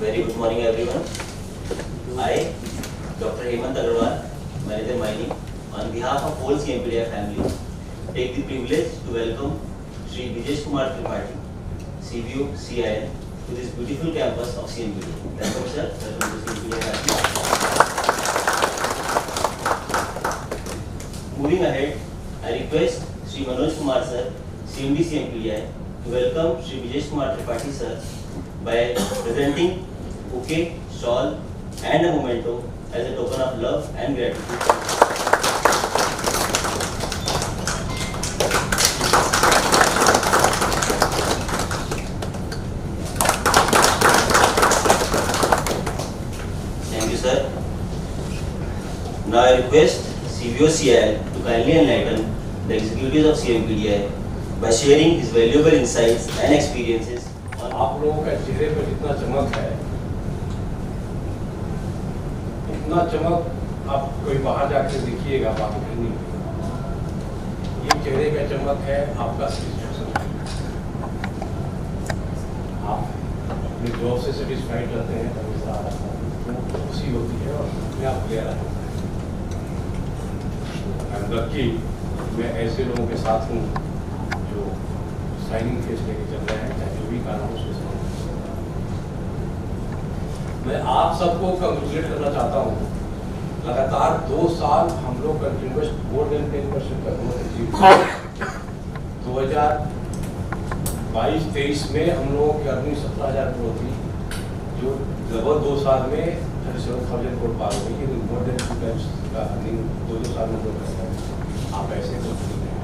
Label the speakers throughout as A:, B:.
A: Very good morning, everyone. I, Dr. Hemant Agarwal, Manager Mining, on behalf of whole CMPDI family, take the privilege to welcome Shri Brijesh Kumar Tripathi, CBO, CIL, to this beautiful campus of CMPDI. Welcome, sir. Welcome to CMPDI family. Moving ahead, I request Shri Manoj Kumar sir, CMD CMPDI, to welcome Shri Brijesh Kumar Tripathi sir by presenting bouquet, shawl and a memento as a token of love and gratitude. Thank you, sir. Now I request CBO-CIL to kindly enlighten the executives of CMPDI by sharing his valuable insights and experiences.
B: आप लोगों का चेहरे पर जितना चमक है, इतना चमक आप कोई बाहर जाकर देखिएगा, बाकी कहीं नहीं मिलेगा। ये चेहरे का चमक है आपका सेटिस्फैक्शन। आप अपने जॉब से सेटिस्फाइड रहते हैं, हमेशा तो खुशी होती है और अपने आप क्लियर आता है। आई एम लकी मैं ऐसे लोगों के साथ हूँ जो साइनिंग फेस लेके चल रहे हैं, चाहे जो भी कारण हो। मैं आप सबको कंग्रेचुलेट करना चाहता हूँ। लगातार 2 साल हम लोग कंटिन्यूअस मोर देन 10% का ग्रोथ अचीव किया। 2022-23 में हम लोगों की अर्निंग 17,000 करोड़ थी, जो लगभग 2 साल में 37,000 करोड़ पार हो गई। मोर देन 2 टाइम्स का अर्निंग 2 साल में ग्रोथ कर रहे हैं। आप ऐसे तो नहीं हैं।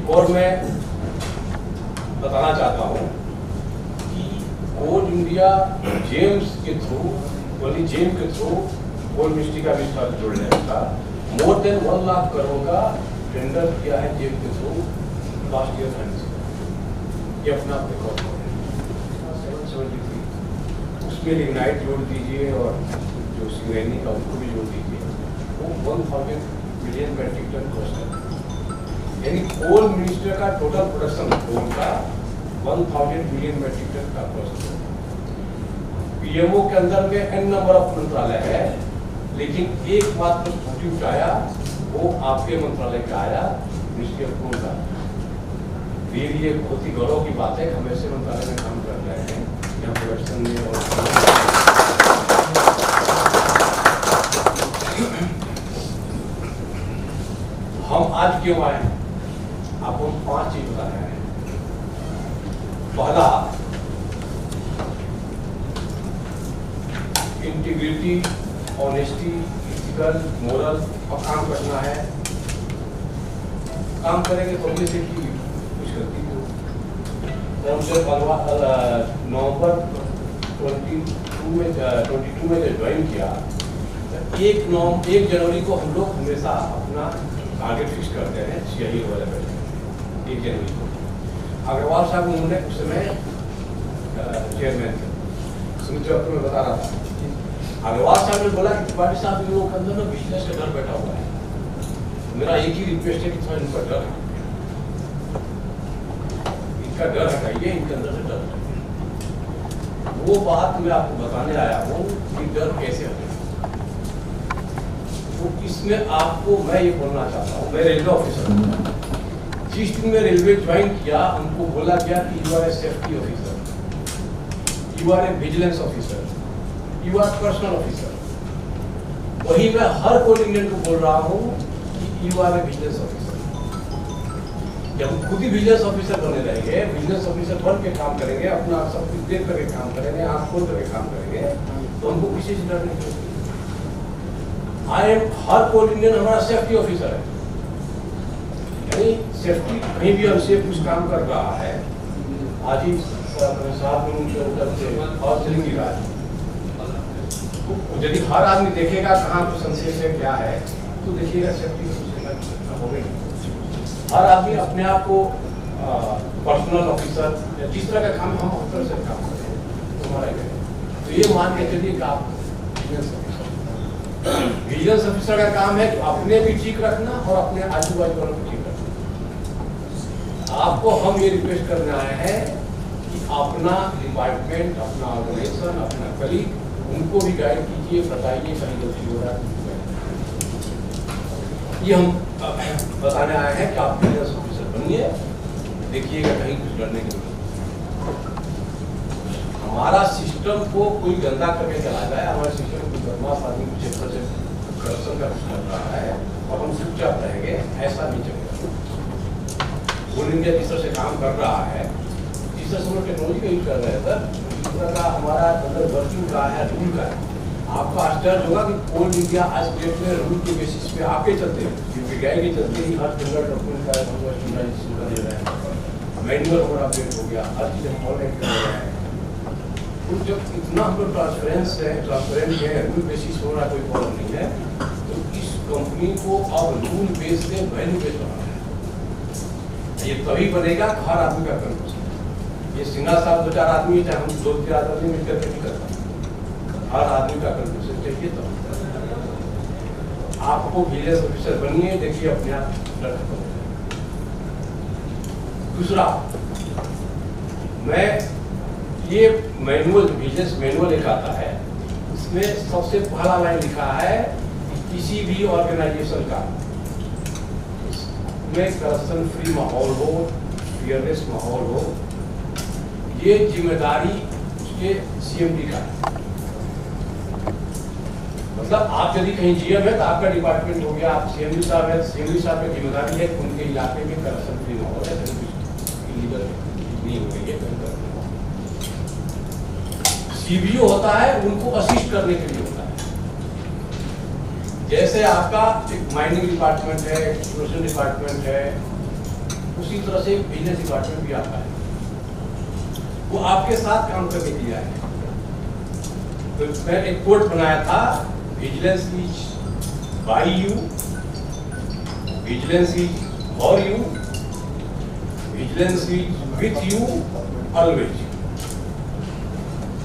B: एक और मैं बताना चाहता हूँ कि कोल इंडिया जेम्स के थ्रू, वही जेम के थ्रू कोल मिनिस्ट्री का भी साथ जोड़ने का मोर देन 1 लाख करोड़ का टेंडर किया है जेम के थ्रू लास्ट ईयर फाइनेंस। ये अपना रिकॉर्ड है 773। उसमें लिग्नाइट जोड़ दीजिए और जो सिंगरेनी का उनको भी जोड़ दीजिए, वो 1000 मिलियन मेट्रिक टन कॉस्ट है। यानी कोल मिनिस्टर का टोटल प्रोडक्शन कोल का 1000 मिलियन मेट्रिक टन का कॉस्ट है। पीएमओ के अंदर में n नंबर ऑफ मंत्रालय है, लेकिन एकमात्र छुट्टी उठाया वो आपके मंत्रालय का आया, मिनिस्ट्री ऑफ कोल का। ये लिए बहुत ही गौरव की बात है कि हम ऐसे मंत्रालय में काम कर रहे हैं यहाँ प्रोडक्शन में। और हम आज क्यों आए, आपको 5 चीज बता रहे हैं। पहला, इंटीग्रिटी, ऑनेस्टी, इथिकल, मोरल और काम करना है। काम करेंगे तो से कुछ गलती हो। नवंबर 22 में जब ज्वाइन किया, 1 जनवरी को हम लोग हमेशा अपना टारगेट फिक्स करते हैं CIE वाले 1 जनवरी को। अग्रवाल साहब उन्होंने उस समय चेयरमैन थे, सुमित आपको मैं बता रहा था। अग्रवाल साहब ने बोला कि त्रिपाठी साहब इन लोगों के अंदर ना बिजनेस का डर बैठा हुआ है, मेरा एक ही रिक्वेस्ट है कि थोड़ा इनका डर है, इनका डर हटाइए, इनके अंदर से डर हटाइए। वो बात मैं आपको बताने आया हूँ कि डर कैसे हटेगा। तो इसमें आपको मैं ये बोलना चाहता हूँ, मैं रेलवे ऑफिसर हूँ। जिस दिन में रेलवे ज्वाइन किया, हमको बोला गया कि you are a safety officer, you are a vigilance officer, you are personal officer. वही मैं हर कोल इंडियन को बोल रहा हूँ कि you are a vigilance officer. जब हम खुद ही विजिलेंस ऑफिसर बने रहेंगे, विजिलेंस ऑफिसर बन के काम करेंगे, अपना सब कुछ देख करके काम करेंगे, आँख खोल करके काम करेंगे, तो हमको किसी से डर नहीं होगी। आई एम, हर कोल इंडियन हमारा सेफ्टी ऑफिसर है। यानी सेफ्टी, कहीं भी अनसेफ कुछ काम कर रहा है, आज ही 7 रूम के उधर से और चली रहा है, तो यदि हर आदमी देखेगा कहाँ कुछ अनसेफ है क्या है, तो देखिएगा सेफ्टी हो गई। हर आदमी अपने आप को पर्सनल ऑफिसर या जिस तरह का काम हम ऑफिसर से काम करें तो हमारा तो ये मान के चलिए कि आप विजिलेंस ऑफिसर का काम है कि अपने भी ठीक रखना और अपने आजू बाजू वालों को ठीक रखना। आपको हम ये रिक्वेस्ट करने आए हैं कि अपना डिपार्टमेंट, अपना ऑर्गेनाइजेशन, अपना कलीग, उनको भी गाइड कीजिए, बताइए कहीं गलती हो रहा है। ये हम बताने आए हैं कि आप बिजनेस ऑफिसर बनिए, देखिएगा कहीं कुछ लड़ने की जरूरत। हमारा सिस्टम को कोई गंदा करके चला जाए, हमारे सिस्टम को बदमाश आदमी कुछ से करप्शन का कुछ कर रहा है और हम चुपचाप रहेंगे, ऐसा नहीं चलेगा। ऑल इंडिया जिस तरह से काम कर रहा है, जिस तरह से हम लोग टेक्नोलॉजी का यूज कर रहे हैं सर, इस तरह का हमारा अंदर वर्किंग का है, रूल का है। आपको आश्चर्य होगा कि ऑल इंडिया आज डेट में रूल के बेसिस पे आपके चलते हैं, क्योंकि गाय के चलते ही हर जनरल डॉक्यूमेंट का दे रहे हैं, मैनुअल और अपडेट हो गया, हर चीज़ हम ऑनलाइन कर रहे हैं। तो जब इतना हम लोग ट्रांसपेरेंट है, रूल बेसिस हो रहा कोई प्रॉब्लम नहीं है, तो इस कंपनी को अब रूल बेस से वैल्यू बेस बनाना है। ये तभी बनेगा हर आदमी का कंट्रोल। ये सिन्हा साहब 2-4 आदमी, चाहे हम 2-3 आदमी मिलकर के नहीं करता, हर आदमी का कंट्रोल चाहिए। तो आपको विलेज ऑफिसर बनिए, देखिए अपने आप। दूसरा, मैं ये मैनुअल, बिजनेस मैनुअल एक आता है, इसमें सबसे पहला लाइन लिखा है कि किसी भी ऑर्गेनाइजेशन का में करप्शन फ्री माहौल हो, फियरलेस माहौल हो, ये जिम्मेदारी उसके सीएमडी का है। मतलब आप यदि कहीं जीएम है तो आपका डिपार्टमेंट हो गया, आप सीएमडी साहब है, सीएमडी साहब की जिम्मेदारी है कि उनके इलाके में करप्शन फ्री माहौल है, इलीगल नहीं हो गई है। सीबीओ होता है, उनको असिस्ट करने के लिए होता है। जैसे आपका एक माइनिंग डिपार्टमेंट है, एक्सप्लोरेशन डिपार्टमेंट है, उसी तरह से बिजनेस डिपार्टमेंट भी आता है, वो आपके साथ काम करने के लिए आए हैं। तो मैं एक कोड बनाया था, vigilance is by you, vigilance is for you, vigilance is with you always.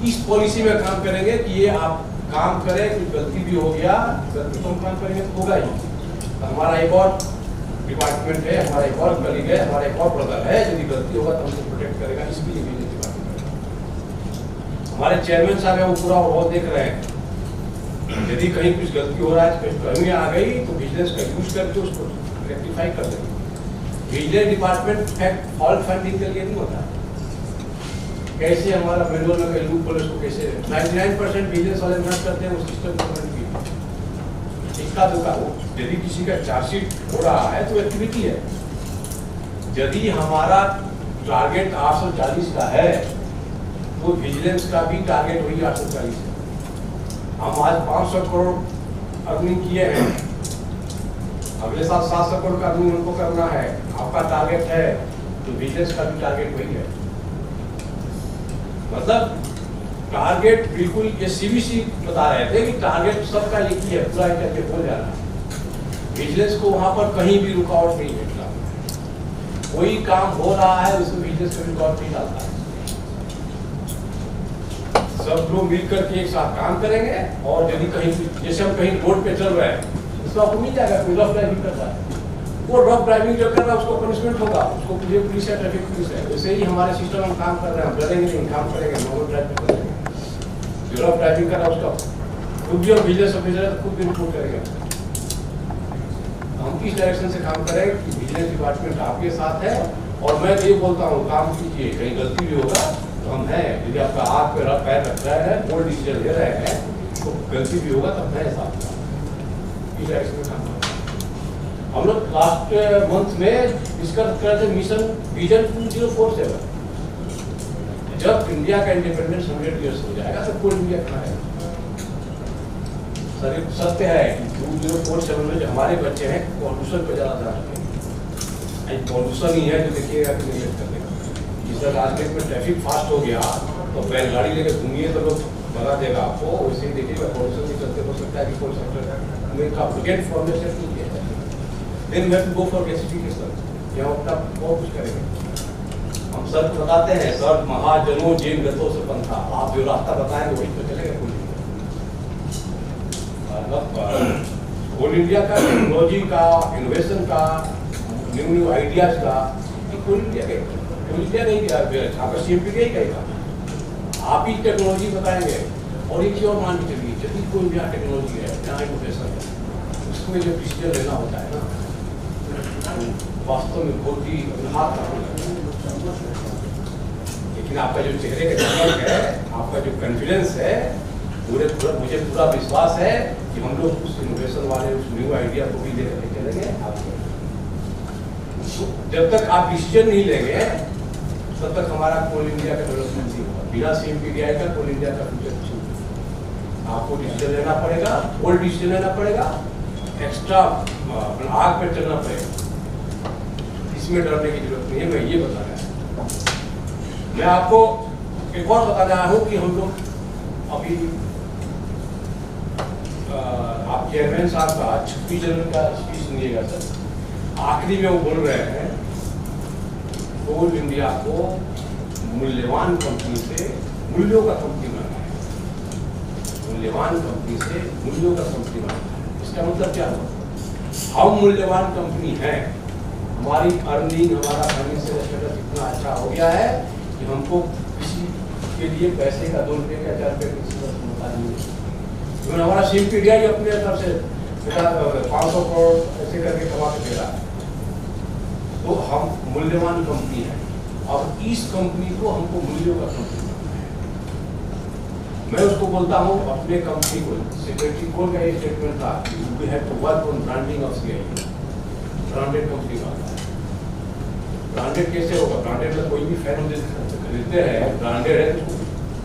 B: इस पॉलिसी में काम करेंगे कि ये आप काम करें, कुछ गलती भी हो गया, गलती हम काम करेंगे तो होगा ही। तो हमारा एक और डिपार्टमेंट है, हमारा एक और कलीग है, हमारा एक और ब्रदर है, यदि गलती होगा तो हमको प्रोटेक्ट करेगा, इसके लिए भी डिपार्टमेंट। हमारे चेयरमैन साहब है, वो पूरा ओवरऑल देख रहे हैं, यदि कहीं कुछ गलती हो रहा है, कमी आ गई तो बिजनेस का यूज करके उसको रेक्टिफाई कर देंगे। Vigilance department fact fault finding के लिए नहीं होता है। कैसे हमारा मैनुअल में लूप पुलिस को कैसे 99% बिजनेस वाले मेहनत करते हैं, वो सिस्टम गवर्नमेंट की इक्का दुक्का हो। यदि किसी का चार्जशीट हो रहा है तो एक्टिविटी है। यदि हमारा टारगेट 840 का है तो विजिलेंस का भी टारगेट वही 840 है। हम आज 500 करोड़ अर्निंग किए हैं, अगले साल 700 करोड़ का अर्निंग उनको करना है, आपका टारगेट है, तो बिजनेस का भी टारगेट वही है। मतलब टारगेट बिल्कुल, ये सीबीसी बता रहे थे कि टारगेट सबका एक ही है, पूरा करके हो जाना। बिजनेस को वहां पर कहीं भी रुकावट नहीं मिलता, कोई काम हो रहा है उसमें बिजनेस को रुकावट नहीं डालता है। सब लोग मिलकर के एक साथ काम करेंगे, और यदि कहीं, जैसे हम कहीं रोड पे चल रहे हैं, उसको आपको मिल जाएगा, कोई रफ ड्राइविंग करता है, वो रफ ड्राइविंग जो कर रहा है उसको पनिशमेंट होगा, उसको पुलिस है, ट्रैफिक पुलिस है। वैसे ही हमारे सिस्टम में काम कर रहे हैं, हम डरेंगे नहीं, काम करेंगे, नॉर्मल ड्राइविंग करेंगे। जो रफ ड्राइविंग कर रहा है उसका खुद भी, और बिजनेस ऑफिसर है तो खुद भी रिपोर्ट करेंगे। हम किस डायरेक्शन से काम करें कि बिजनेस डिपार्टमेंट आपके साथ है, और मैं ये बोलता हूँ काम कीजिए, कहीं गलती भी होगा तो हम हैं। यदि आपका हाथ पे पैर रख रहे हैं, बोल्ड डिसीजन ले रहे हैं, तो गलती भी होगा तब है साथ इस डायरेक्शन में काम। हम लोग लास्ट मंथ में डिस्कस कर रहे थे मिशन विजन 2047। जब इंडिया का इंडिपेंडेंस 100 ईयर्स हो जाएगा तो कोल इंडिया कहाँ है? सर सत्य है कि 2047 में जो हमारे बच्चे हैं पॉल्यूशन पे ज़्यादा ध्यान रखेंगे। पॉल्यूशन ही है जो देखिएगा कि नहीं कर देगा। जिस तरह आज में ट्रैफिक फास्ट हो गया तो बैलगाड़ी लेकर घूमिए तो लोग बना देगा आपको, वैसे ही देखिएगा पॉल्यूशन के चलते हो सकता है कि कोई सेक्टर का अपडेट फॉर्मेशन नहीं किया जाए। Then we have to go for gasification. यहाँ अपना बहुत कुछ करेंगे। हम सर बताते हैं, सर महाजनों जिन गतों से पंथा, आप जो रास्ता बताएंगे वही तो चलेगा कोल इंडिया। कोल इंडिया का टेक्नोलॉजी का, इनोवेशन का, न्यू आइडियाज का, कोल इंडिया के इंडिया नहीं किया, आपका CMPDI कहेगा, आप ही टेक्नोलॉजी बताएंगे। और एक चीज और मान के चलिए, यदि कोई नया टेक्नोलॉजी है, नया इनोवेशन है, उसमें जो डिसीजन लेना होता है ना, वास्तव में बहुत ही हाथ रखना। लेकिन आपका जो चेहरे का चमक है, आपका जो कॉन्फिडेंस है, मुझे पूरा विश्वास है कि हम लोग उस इनोवेशन वाले उस न्यू आइडिया को भी लेकर चलेंगे। आपको जब तक आप डिसीजन नहीं लेंगे तब तक हमारा कोल इंडिया का डेवलपमेंट नहीं होगा। बिना CMPDI का कोल इंडिया का फ्यूचर कुछ नहीं। आपको डिसीजन लेना पड़ेगा, बोल्ड डिसीजन लेना पड़ेगा, एक्स्ट्रा आग पे चलना पड़ेगा। इसमें डरने की जरूरत नहीं है। मैं ये बता रहा हूँ, मैं आपको एक और बता रहा हूँ कि हम लोग अभी आप चेयरमैन साहब का 26 जनवरी का स्पीच सुनिएगा सर। आखिरी में वो बोल रहे हैं कोल इंडिया को मूल्यवान कंपनी से मूल्यों का कंपनी बनाना है। मूल्यवान कंपनी से मूल्यों का कंपनी बनाना है। इसका मतलब क्या हुआ? हम मूल्यवान कंपनी है, हमारी अर्निंग, हमारा फाइनेंशियल स्टेटस इतना अच्छा हो गया है कि हमको किसी के लिए पैसे का 2 रुपये का 4 रुपये किसी का होता नहीं है। हमारा CMPDI अपने तरफ से 500 करोड़ ऐसे करके कमा के दे रहा है। तो हम मूल्यवान कंपनी है और इस कंपनी को हमको मूल्यों का कंपनी बनना है। मैं उसको बोलता हूँ अपने कंपनी को, सेक्रेटरी कोल का ये स्टेटमेंट था, we have to work on branding of CIE। Branded company बनना है। ब्रांडेड कैसे होगा? ब्रांडेड में कोई भी फैन खरीदते हैं, ब्रांडेड है तो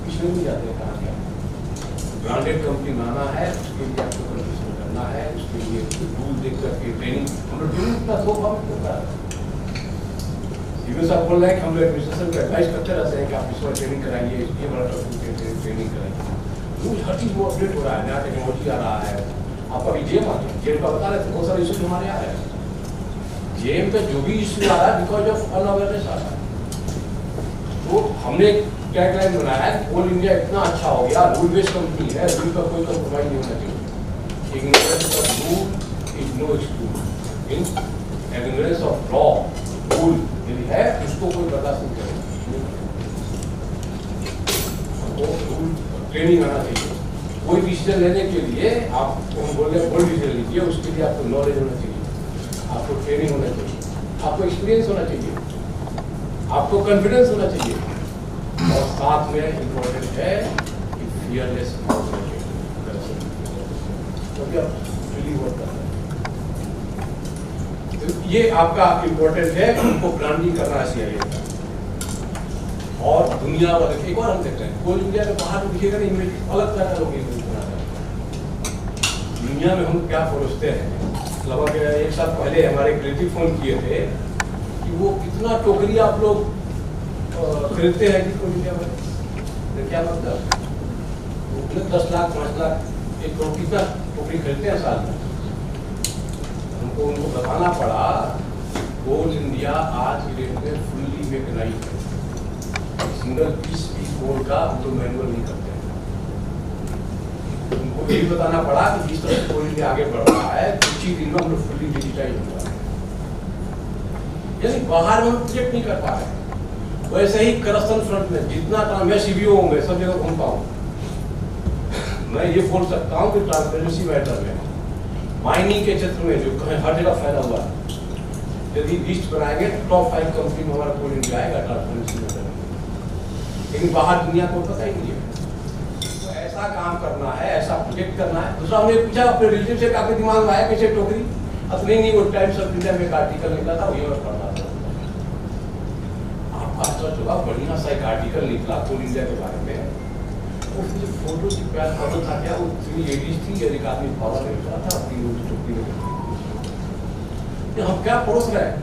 B: पिछले नहीं जाते हैं। कहाँ क्या ब्रांडेड कंपनी बनाना है, उसके लिए आपको कंडीशन करना है, उसके लिए रूल देख करके ट्रेनिंग, हम लोग ट्रेनिंग का स्कोप हमें होता है। साहब बोल रहे हैं कि हम लोग एडमिनिस्ट्रेशन को एडवाइस करते रहते हैं कि आप इसमें ट्रेनिंग कराइए, ये बड़ा ट्रेनिंग कराइए। रोज हर चीज़ वो अपडेट हो रहा है, नया टेक्नोलॉजी आ रहा है। आप अभी जेम आ गए, जेम का बता रहे थे बहुत सारे इशू हमारे आ रहे हैं। जेम पे जो भी इशू आ रहा है बिकॉज ऑफ अनअवेयरनेस आ रहा है। तो हमने टैगलाइन बनाया है, कोल इंडिया इतना अच्छा हो गया, रूल बेस्ड कंपनी है, रूल का कोई कंप्रोमाइज नहीं होना चाहिए। Ignorance of rule is no excuse. In ignorance of law, rule यदि है उसको कोई बर्दाश्त नहीं करेगा। ट्रेनिंग आना चाहिए। कोई डिसीजन लेने के लिए आपको हम बोल रहे हैं बोल्ड डिसीजन लीजिए, उसके लिए आपको नॉलेज होना चाहिए, आपको ट्रेनिंग होना चाहिए, आपको एक्सपीरियंस होना चाहिए, आपको कॉन्फिडेंस होना चाहिए, और साथ में इम्पोर्टेंट है कि फियरलेस होना चाहिए। ये आपका इम्पोर्टेंट है, उनको ब्रांडिंग करना चाहिए। और दुनिया वाले एक बार हम देखते हैं, कोल इंडिया के बाहर तो दिखेगा नहीं, इमेज अलग तरह का लोग इमेज बनाते हैं। दुनिया में हम क्या परोसते हैं, लगभग 1 साल पहले हमारे क्रिएटिव फोन किए थे कि वो कितना टोकरी आप लोग खरीदते हैं कि कोल इंडिया में, क्या मतलब 10 लाख 5 लाख 1 करोड़ कितना टोकरी खरीदते हैं साल में। हमको उनको बताना पड़ा कोल इंडिया आज की डेट में फुल्ली मेकनाइज्ड है। सिंगल पीस भी कोल का हम तो मैनुअल नहीं करते हैं। उनको यही बताना पड़ा कि जिस तरह से कोल इंडिया आगे बढ़ रहा है, कुछ ही दिन में हम लोग फुल्ली डिजिटाइज हो रहा है। यानी बाहर में हम प्रोजेक्ट नहीं कर पा रहे। वैसे ही करप्शन फ्रंट में जितना काम मैं CBO होंगे सब जगह घूमता हूँ। मैं ये बोल सकता हूँ कि ट्रांसपेरेंसी मैटर में माइनिंग के क्षेत्र में जो हर जगह फैला हुआ है, यदि लिस्ट बनाएंगे तो टॉप 5 कंपनी में हमारा कोल इंडिया आएगा ट्रांसपेरेंसी मैटर में। लेकिन बाहर दुनिया को पता ही नहीं है। तो ऐसा काम करना है, ऐसा प्रोजेक्ट करना है। दूसरा हमने पूछा अपने रिलेटिव से, आपके दिमाग में आया कैसे टोकरी? अब नहीं वो टाइम्स ऑफ इंडिया में एक आर्टिकल निकला था, वही और पढ़ा था। आपका सर्च होगा, बढ़िया सा एक आर्टिकल निकला कोल इंडिया के बारे में। उसमें जो फोटो की प्यार फोटो था क्या, वो 3 लेडीज थी, एक आदमी फॉलो नहीं रहा था, अपनी रोटी टोकरी में। हम क्या परोस रहे हैं?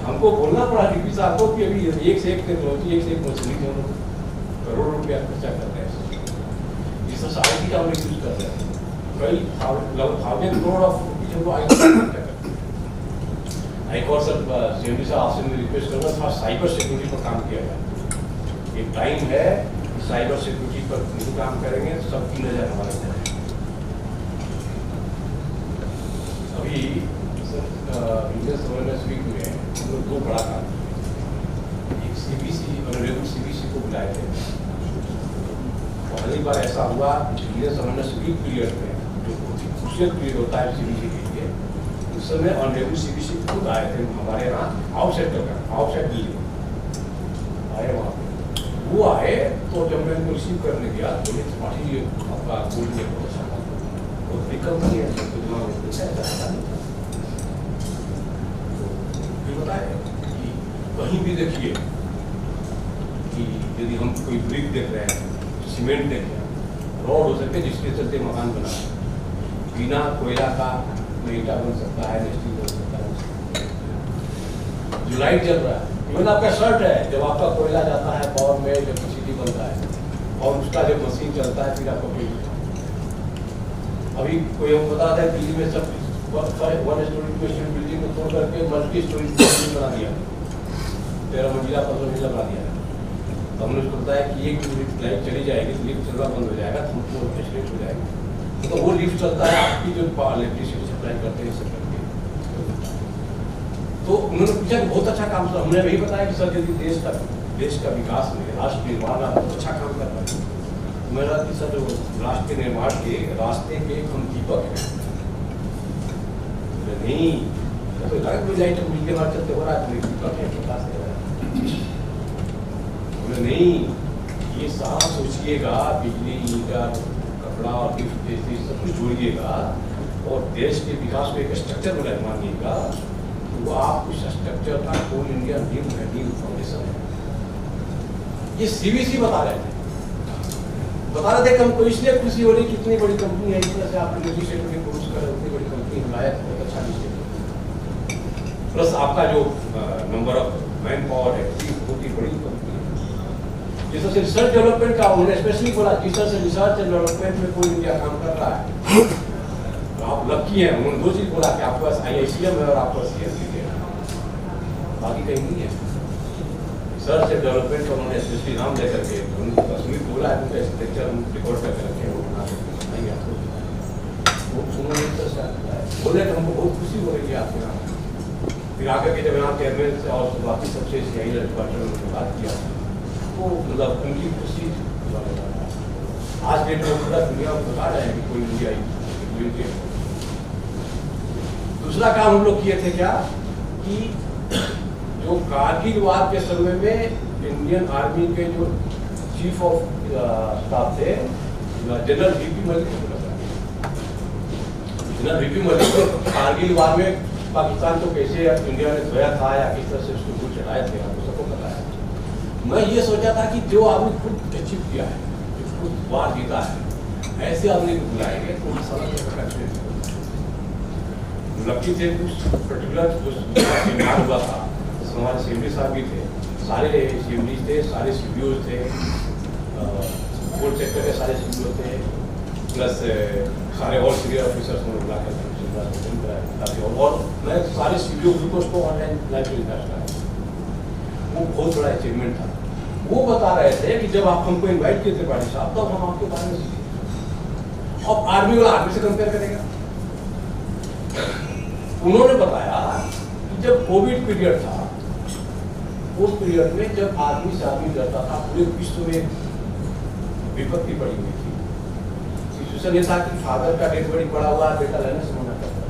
B: हमको बोलना पड़ा डीपी साहब को कि अभी एक से एक टेक्नोलॉजी, एक से एक मशीनरी हम लोग करोड़ रुपया खर्चा करते हैं। जिस सोसाइटी का हम लोग यूज करते हैं, कई थाउजेंड करोड़ ऑफ रुपीज हमको आई और सर CMD साहब आपसे मैं रिक्वेस्ट करूँगा थोड़ा साइबर सिक्योरिटी पर काम किया जाए। एक टाइम है साइबर सिक्योरिटी पर नहीं काम करेंगे, सबकी नजर हमारे ऊपर है। अभी बिजनेस अवेयरनेस वीक में हम लोग 2 बड़ा काम किया। सीबीसी ऑनरेबल सीबीसी को बुलाए थे। पहली बार ऐसा हुआ पीरियड में, जो क्रूशियल पीरियड होता है सीबीसी के लिए, उस समय ऑनरेबल सीबीसी खुद आए थे हमारे यहाँ, आउटसाइड दिल्ली आए वहाँ पे। वो आए तो जब मैं उनको रिसीव करने गया तो ये त्रिपाठी आपका बोल के वो कंपनी है, बताए कि कहीं भी देखिए कि यदि हम कोई ब्रिक देख रहे हैं, सीमेंट देख रहे हैं, रोड हो सकते जिसके चलते मकान बना है, बिना कोयला का न ईटा बन सकता है, न स्टील बन सकता है। जो लाइट जल रहा है, इवन आपका शर्ट है, जब आपका कोयला जाता है पावर में, इलेक्ट्रिसिटी बनता है और उसका जब मशीन चलता है फिर आपको कोई, अभी कोई हम बता रहे दिल्ली में सब 1 स्टोरी बिल्डिंग को तोड़ करके मल्टी स्टोरी बिल्डिंग बना दिया, 13 मंजिला 15 मंजिला बना दिया। तो हमने उसको बताया कि एक लाइट चली जाएगी तो लिफ्ट चलना बंद हो जाएगा, तो हमको एक्सीडेंट हो जाएगा। तो वो लिफ्ट चलता है, आपकी जो इलेक्ट्रिसिटी सप्लाई करते हैं सब करके। तो उन्होंने पूछा कि बहुत अच्छा काम था। हमने वही बताया कि सर यदि देश का विकास में, राष्ट्र निर्माण में बहुत अच्छा काम कर रहा है। मेरा कि सर जो राष्ट्र के निर्माण के रास्ते के हम दीपक हैं। नहीं तो लाइट बिजली मार चलते हो रहा है, दीपक है विकास है। नहीं, ये साफ सोचिएगा, बिजली, ईटा, कपड़ा और गिफ्ट सब कुछ जोड़िएगा और देश के विकास में एक स्ट्रक्चर बनाए मानिएगा, तो आप उस स्ट्रक्चर का कोल इंडिया नींव फाउंडेशन है। ये सीबीसी बता रहे थे कि हमको इसलिए खुशी हो रही कि इतनी बड़ी कंपनी है, इस तरह से आप लेजिस्लेटर में पुरुष कर उतनी बड़ी कंपनी हमारे बहुत अच्छा डिसीजन, प्लस आपका जो नंबर ऑफ मैन पावर है बहुत ही बड़ी कंपनी है। जिस तरह से रिसर्च डेवलपमेंट का उन्होंने स्पेशली बोला, जिस तरह से रिसर्च एंड डेवलपमेंट में कोई इंडिया काम कर रहा है तो आप लकी हैं। उन्होंने 2 चीज बोला कि आपके पास IICM है और आपके पास CSD है, बाकी कहीं नहीं है। रिसर्च एंड डेवलपमेंट का उन्होंने स्पेशली नाम लेकर के कश्मीर बोला है, उनका स्ट्रक्चर हम रिकॉर्ड करके रखे हैं, वो बना नहीं आपको वो सुनो बोले तो हमको बहुत खुशी हो रही है आपके यहाँ। फिर आकर के जब यहाँ चेयरमैन से और बाकी सबसे CI डिपार्टमेंट में उन्होंने बात किया तो मतलब उनकी खुशी आज डेट में पूरा दुनिया को बता रहे हैं कि कोई इंडिया। दूसरा काम हम लोग किए थे क्या कि जो कारगिल वार के समय में इंडियन आर्मी के जो चीफ ऑफ स्टाफ थे जनरल VP मलिक ने कारगिल वार में पाकिस्तान को कैसे इंडिया ने धोया था या किस तरह से उसको गोल चढ़ाए थे, हमको सबको पता है। मैं ये सोचा था कि जो आदमी खुद अचीव किया है, खुद वार जीता है, ऐसे आदमी को बुलाएंगे तो लकी थे कुछ पर्टिकुलर सेमिनार हुआ था, हमारे सीएमडी साहब भी थे, सारे सीएमडी थे, सारे CBO थे, फोर्थ सेक्टर के सारे CBO थे, प्लस सारे और सीनियर ऑफिसर्स को बुला कर और मैं सारे CBO ग्रुप को ऑनलाइन लाइव टेलीकास्ट कराया। वो बहुत बड़ा अचीवमेंट था। वो बता रहे थे कि जब आप हमको इनवाइट किए थे त्रिपाठी साहब, तब हम आपके बारे में सीखे। अब आर्मी वाला आर्मी से कंपेयर करेगा। उन्होंने बताया कि जब कोविड पीरियड था, उस पीरियड में जब आदमी से आदमी डरता था, पूरे विश्व में विपत्ति पड़ी हुई थी। सिचुएशन ये था कि फादर का डेथ बड़ी पड़ा हुआ, बेटा लेने से मना करता था।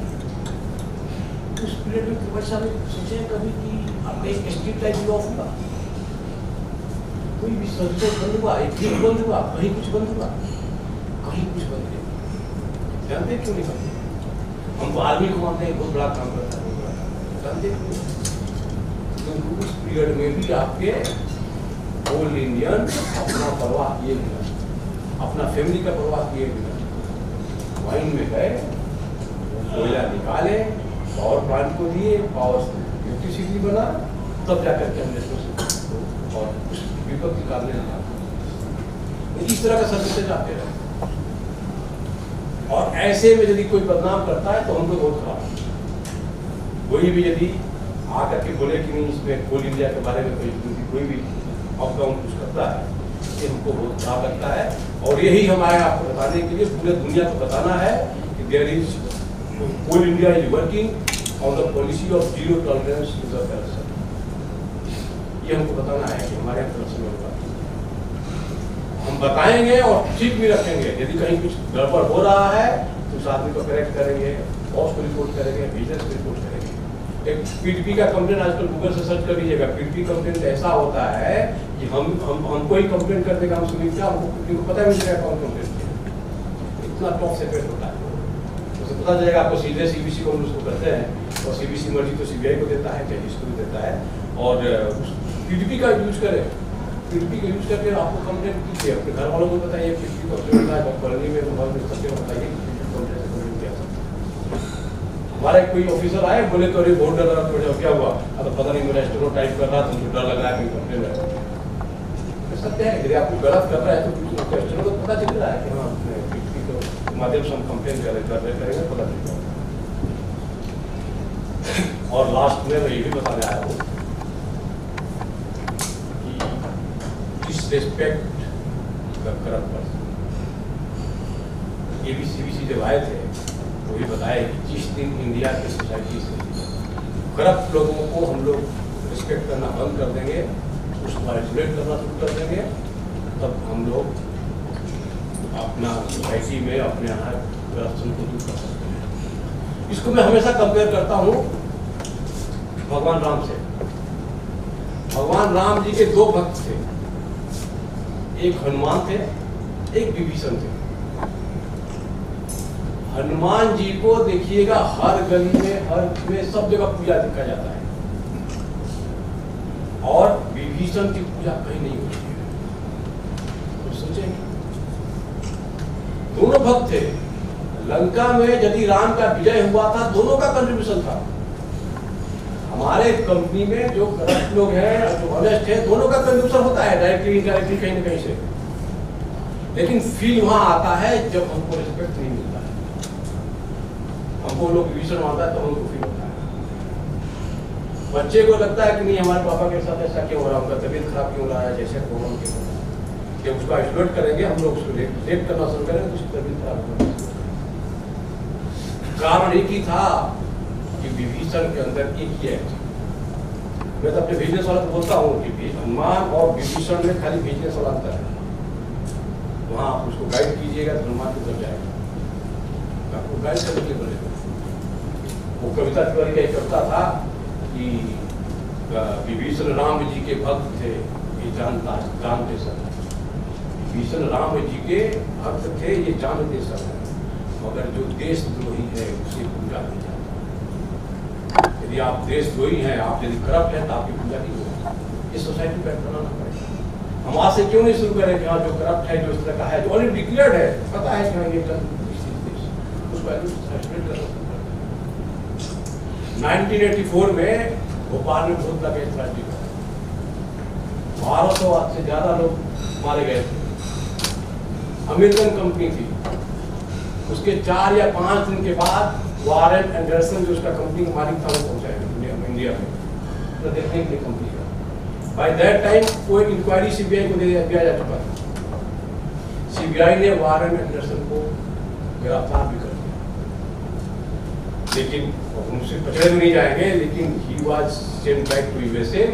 B: उस पीरियड में त्रिपाठी साहब ने सोचे कभी कि अब एक स्ट्रीट लाइट भी ऑफ हुआ, कोई भी सर्विस बंद हुआ, एक दिन बंद हुआ, कहीं कुछ बंद हुआ, कहीं कुछ बंद नहीं। जानते क्यों नहीं बंद? हमको आर्मी को मानते हैं बहुत बड़ा काम करता है, जानते क्यों? क्योंकि उस पीरियड में भी आपके ऑल इंडियन अपना परवाह किए बिना, अपना फैमिली का परवाह किए बिना वाइन में गए, कोयला निकाले, पावर प्लांट को दिए, पावर इलेक्ट्रिसिटी बना, तब जाकर के हमने सोचा और उस विपत्ति निकालने लगा। इस तरह का सर्विसेज आते रहे और ऐसे में यदि कोई बदनाम करता है तो हमको बहुत खराब। वही भी यदि आकर के बोले कि नहीं इसमें कोल इंडिया के बारे में कोई भी अप डाउन कुछ करता है, ये हमको बहुत खराब लगता है। और यही हमारे आपको बताने के लिए पूरे दुनिया को बताना है कि there is Coal India is working on the policy of zero tolerance to the terrorism. ये हमको बताना है कि हमारे यहाँ करप्शन होगा। हम बताएंगे और ठीक भी रखेंगे। यदि कहीं कुछ गड़बड़ हो रहा है तो उस आदमी को करेक्ट करेंगे, बॉस को रिपोर्ट करेंगे, बिजनेस को रिपोर्ट करेंगे। एक पीडीपी का कंप्लेंट आजकल गूगल से सर्च कर लीजिएगा। पीडीपी कंप्लेंट ऐसा होता है कि हमको ही कंप्लेंट कर देगा, हम सुनिए हमको पता भी नहीं चलेगा कौन कंप्लेंट किया। इतना टॉप सेक्रेट होता है, उसे पता चलेगा आपको सीधे सीबीसी को हम उसको करते हैं और सीबीसी मर्जी तो सीबीआई को देता है, चाहे इसको भी देता है। और पीडीपी का यूज करें, पीडीपी का यूज करके आपको कंप्लेंट कीजिए, अपने घर वालों को बताइए पीडीपी कंप्लेंट होता है, कॉलोनी में मोबाइल में सबके बताइए कंप्लेंट किया। हमारा कोई ऑफिसर आए बोले तो अरे बहुत डर रहा था, क्या हुआ? अब पता नहीं मेरा स्टोरो टाइप कर रहा था, मुझे डर लग रहा है कहीं कंप्लेंट है। सत्य है, यदि आपको गलत कर रहा है तो स्टोरो को पता चल रहा है कि हाँ पीडीपी के माध्यम से हम कंप्लेंट करेंगे, पता चल जाएगा। और लास्ट में मैं ये भी बताने आया हूँ disrespect the corrupt person. CBC जब आए थे तो ये बताया कि जिस दिन इंडिया की सोसाइटी से करप्ट लोगों को हम लोग रिस्पेक्ट करना बंद कर देंगे, उसको आइसोलेट करना शुरू कर देंगे, तब हम लोग अपना सोसाइटी में अपने यहाँ करप्शन को दूर कर सकते हैं। इसको मैं हमेशा कंपेयर करता हूँ भगवान राम से। भगवान राम जी के दो भक्त थे, एक हनुमान थे, एक विभीषण थे। हनुमान जी को देखिएगा हर गली में, हर में, सब जगह पूजा देखा जाता है, और विभीषण की पूजा कहीं नहीं होती है। तो सोचेंगे दोनों भक्त थे। लंका में यदि राम का विजय हुआ था, दोनों का कंट्रीब्यूशन था। हमारे कंपनी में जो करप्ट लोग हैं, जो ऑनेस्ट है, दोनों का कंट्रीब्यूशन होता है, डायरेक्टली इनडायरेक्टली कहीं ना कहीं से। लेकिन फील वहां आता है जब हमको रिस्पेक्ट नहीं मिलता है। हमको लोग विभीषण मानता है तो हमको फील होता है। बच्चे को लगता है कि नहीं हमारे पापा के साथ ऐसा क्यों हो रहा, उनका तबीयत खराब क्यों हो रहा है, जैसे प्रॉब्लम क्यों हो रहा है। जब उसको आइसोलेट करेंगे, हम लोग उसको लेट करना शुरू करेंगे तो उसकी तबीयत खराब होगी। कारण एक ही था कि विभीषण के अंदर एक ही है। मैं तो अपने बिजनेस वाला को बोलता हूँ कि हनुमान और विभीषण में खाली बिजनेस वाला अंतर है। वहाँ आप उसको गाइड कीजिएगा तो हनुमान की तरफ जाएगा, आपको गाइड करने के लिए बोलेगा। वो कविता तिवारी का एक कविता था कि विभीषण राम जी के भक्त थे, ये जानते सब। विभीषण राम जी के भक्त थे, ये जानते सब, मगर जो देशद्रोही है उसे पूजा नहीं जाता। यदि आप देशद्रोही हैं, आप यदि करप्ट हैं, तो आपकी पूजा नहीं होगी। इस सोसाइटी पर बनाना पड़ेगा। हम आज से क्यों नहीं शुरू करें कि हाँ जो करप्ट है, जो इस तरह का है, जो ऑलरेडी डिक्लेयर्ड है, पता है कि हाँ ये उसको 1984 में भोपाल में बहुत लगे ट्रेजिडी हुआ। 1200 से ज्यादा लोग मारे गए थे। अमेरिकन कंपनी थी, उसके 4 या 5 दिन के बाद वारेन एंडरसन जो उसका कंपनी का मालिक था वो पहुंचा इंडिया में तो देखने के लिए कंपनी का। बाय दैट टाइम कोई इंक्वायरी सीबीआई को दिया जा चुका था। सीबीआई ने वारेन एंडरसन को गिरफ्तार भी कर दिया, लेकिन उनसे पकड़े भी नहीं जाएंगे। लेकिन he was sent back to USA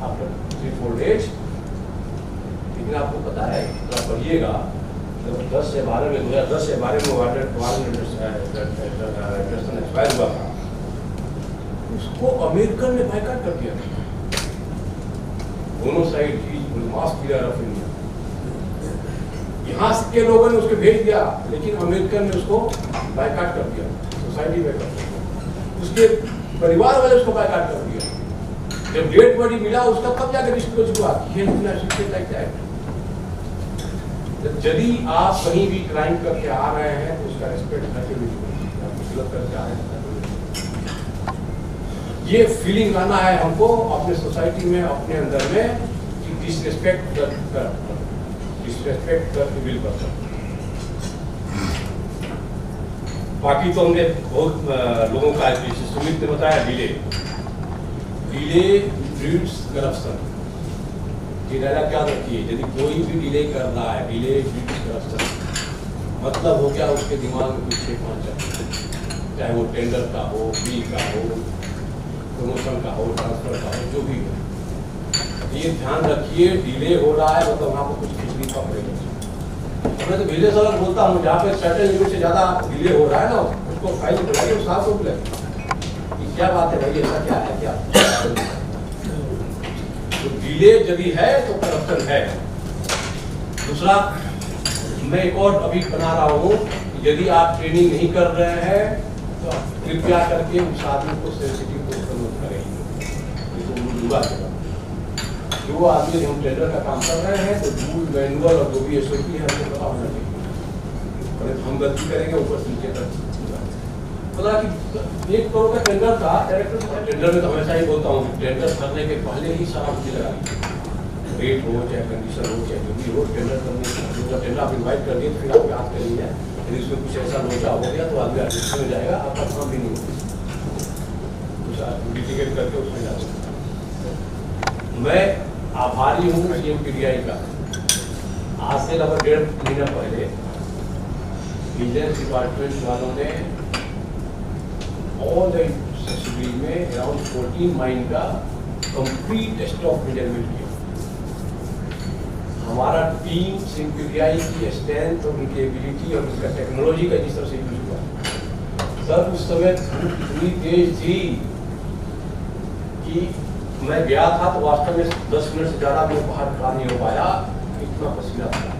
B: after 3-4 days. लेकिन आपको पता है, तो आप पढ़िएगा, 2010 से 12 में वारेन एंडरसन एक्सपायर हुआ था, उसको अमेरिकन ने बायकॉट कर दिया था। दोनों साइड की मास किलर ऑफ इंडिया। यहाँ के लोगों ने उसको भेज दिया, लेकिन अमेरिकन ने उसको बायकॉट कर दिया, सोसाइटी में कर दिया। उसके परिवार वाले उसको बायकॉट कर दिया। जब डेड बॉडी मिला उसका, तब जाकर डिस्क्लोज हुआ कि यदि आप कहीं भी क्राइम करके आ रहे हैं तो उसका रिस्पेक्ट करके आ रहे हैं। ये फीलिंग लाना है हमको अपने सोसाइटी में, अपने अंदर में, कि डिसरिस्पेक्ट करके बिल कर सकते। बाकी तो हमने बहुत लोगों का सुमित ने बताया, डिले ब्रीड्स करप्शन। ये डायलॉग क्या रखिए, यदि कोई भी डिले कर रहा है, डिले ब्रीड्स करप्शन। मतलब हो क्या, उसके दिमाग में कुछ 6-5 चल, चाहे वो टेंडर का हो, बिल का हो, प्रमोशन का हो, ट्रांसफर का हो, जो भी हो। ये ध्यान रखिए, डिले हो रहा है मतलब वहाँ पर कुछ खिचड़ी पकड़ेगा। मैं तो बिजनेस वाला बोलता हूँ, जहाँ पे सर्टेन लिमिट से ज़्यादा डिले हो रहा है ना, उसको फाइल बुलाइए, उस साहब को बुलाइए, क्या बात है भाई, ऐसा क्या है क्या? तो डिले यदि है तो करप्शन है। दूसरा, मैं एक और अभी बना रहा हूँ, यदि आप ट्रेनिंग नहीं कर रहे हैं तो कृपया करके उस आदमी को सेंसिटिव क्वेश्चन मत करेंगे। जो आदमी हम टेंडर का काम कर रहे हैं तो रूल मैनुअल और जो भी एसओपी है हमको पता होना चाहिए। हम गलती करेंगे ऊपर से नीचे तक पता कि 1 करोड़ का टेंडर था। टेंडर में तो हमेशा ही बोलता हूँ, टेंडर करने के पहले ही सारा मुझे लगा लीजिए, रेट हो चाहे कंडीशन हो चाहे जो भी हो, टेंडर करने के टेंडर आप इन्वाइट कर दिए, फिर आपके हाथ करेंगे, यदि उसमें कुछ ऐसा लोचा हो गया तो आदमी एडमिशन में जाएगा, आपका काम भी नहीं होगा, कुछ डिटिकेट करके उसमें जा सकते। मैं आभारी हूँ CMPDI का। आज से लगभग 1.5 महीना पहले विजिलेंस डिपार्टमेंट वालों ने ऑल द सब्सिडी में अराउंड 14 माइन का कंप्लीट स्टॉक मेजरमेंट किया। हमारा टीम CMPDI की स्ट्रेंथ और उनकी एबिलिटी और उसका टेक्नोलॉजी का जिस तरह से यूज हुआ, सर उस समय धूप इतनी तेज थी कि मैं गया था तो वास्तव में 10 मिनट से ज़्यादा मैं बाहर खड़ा नहीं हो पाया, इतना पसीना था।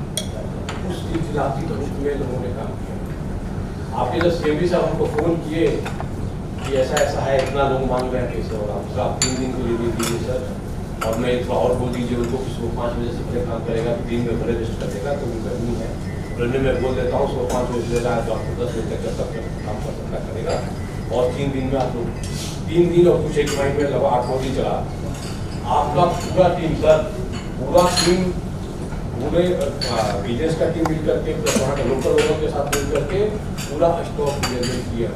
B: उस चिलचिलाती धूप में लोगों ने काम किया। आपके जब CMD साहब हमको फ़ोन किए कि ऐसा ऐसा है, इतना लोग मांग रहे हैं, कैसे होगा, उसका आप 3 दिन के लिए दे दीजिए सर, और मैं थोड़ा और बोल दीजिए उनको कि सुबह 5 बजे से पहले काम करेगा, 3 में भले रेस्ट करेगा, तो गर्मी है रनने में बोल देता हूँ, सुबह 5 बजे से तो आपको 10 बजे तक जब तक काम कर सकता करेगा, और 3 दिन में आप लोग 3 दिन और कुछ एक महीने में लगभग 8-9 दिन चला। आपका पूरा टीम सर, पूरा टीम, पूरे बिजनेस का टीम मिल करके, वहाँ के लोकल लोगों के साथ मिल करके पूरा स्टॉक मैनेजमेंट किया।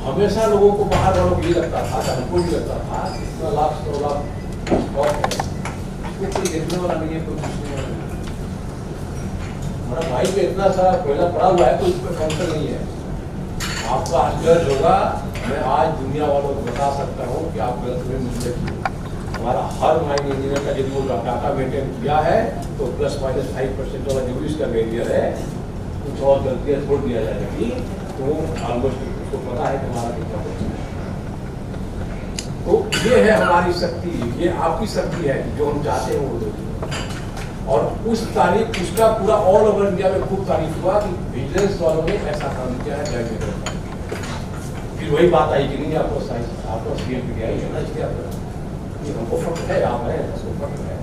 B: हमेशा लोगों को बाहर वालों को ये लगता था, हमको भी लगता था इतना लाख 100 लाख स्टॉक है, इसको कोई देखने वाला नहीं है, कोई पूछने वाला नहीं। हमारा भाई पे इतना सारा कोयला पड़ा हुआ है तो इस पर फंक्शन नहीं है। आपका आश्चर्य होगा, मैं आज दुनिया वालों को बता सकता हूँ कि आप गलत में मुझे हमारा हर माइन इंजीनियर का यदि वो डाटा मेंटेन किया है तो ±5% वाला जो भी इसका वेरियर है, कुछ और गलतियाँ छोड़ दिया जाएगी, तो ऑलमोस्ट उसको पता है कि हमारा कितना है। तो ये है हमारी शक्ति, ये आपकी शक्ति है, जो हम चाहते हैं वो देखिए। और उस तारीफ, उसका पूरा ऑल ओवर इंडिया में खूब तारीफ हुआ कि विजिलेंस वालों ने ऐसा काम किया है, जय विजिलेंस। फिर वही बात आई कि नहीं आपको CMPDI है ना, इसलिए हमको फर्क है, आप हैं उसको फर्क है।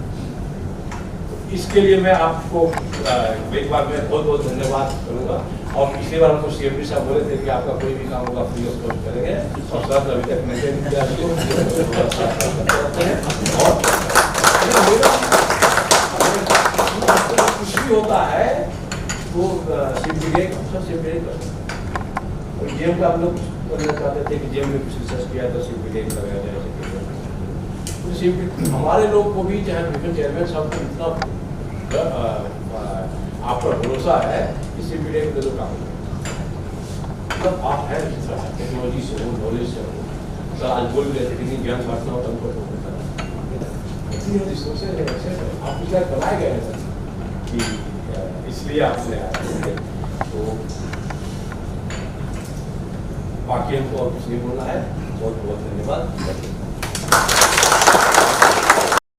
B: तो इसके लिए मैं आपको एक बार मैं बहुत बहुत धन्यवाद करूँगा। और पिछली बार हमको CMD साहब बोले थे कि आपका कोई भी काम होगा फ्री ऑफ कॉस्ट करेंगे, और सर अभी तक मेंटेन किया और कुछ भी होता है वो CMPDI करता। और जेम का हम लोग करना चाहते थे कि जेम में कुछ रिसर्च किया तो CMPDI लगाया जाए। हमारे लोग को भी, चाहे विभिन्न चेयरमैन साहब को इतना आप पर भरोसा है कि CMPDI में तो काम मतलब आप हैं टेक्नोलॉजी से हो, नॉलेज से हो। सर आज बोल रहे थे कि नहीं ज्ञान बांटना हो तो हमको इतनी रिसोर्सेज है, आप कुछ बनाए गए हैं सर कि इसलिए आपने आया। तो बाकी हमको और कुछ नहीं बोलना है। बहुत बहुत धन्यवाद।